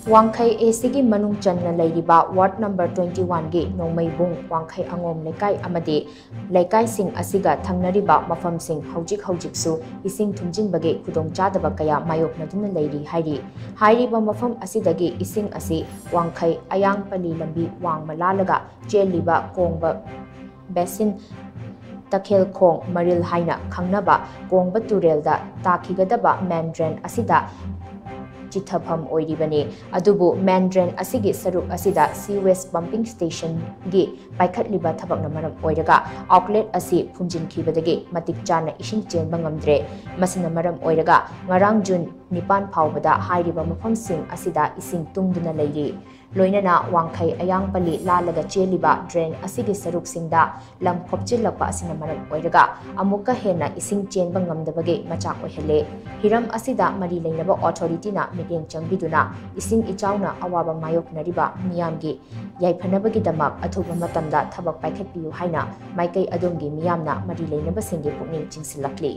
वांखै एसीगी मनुंग चन्ना लेरिबा ward number 21 गी नोंमैबुंग वांखै अंगोम लेकाई अमदे लेकाई सिंग असिगा थंगनरिबा मफम सिंग हौजिक हौजिकसु इसिंग थुमजिनबगे खुदोंग चादबा कया मायोकनदुना लेरि हाइरिबा मफम असिदगी इसिंग असि वांखै अयांगपली लंबी वांगमा लालगा चेलिबा कोंगबा बेसिन तखेल खोंग मरिल हाइना खंगनबा कोंगबा तुरेलदा ताखिगदबा मेन ड्रेन असिदा चिथफम ओइरिबने अदुबु मेन ड्रेन असिगी सरुक असिदा सीवेस्ट पंपिंग स्टेशन गी पाइखटलिबा थबकना मरम ओइरगा आउटलेट असि फुंजिनखिबदगी मतिक चाना इसिंग चेनबा ngamdre masina maram oiraga ngarang jun 9 phawbada hairiba mafam sing asida ising tungduna leiri loinana wangkhai ayangpali lalaga cheliba drain asigi saruk singda lam phopchilakpa asina maram oiraga amuka hena ising chenba ngamdabage machak ohele hiram asida mari leinaba authority na meeting changbiduna ising ichauna awaba mayok nariba miyamgi yaifanabagi damak athuba matamda thabak paikhatpiyu haina maikai adumgi miyamna mari leinaba singge pukning chingsilakli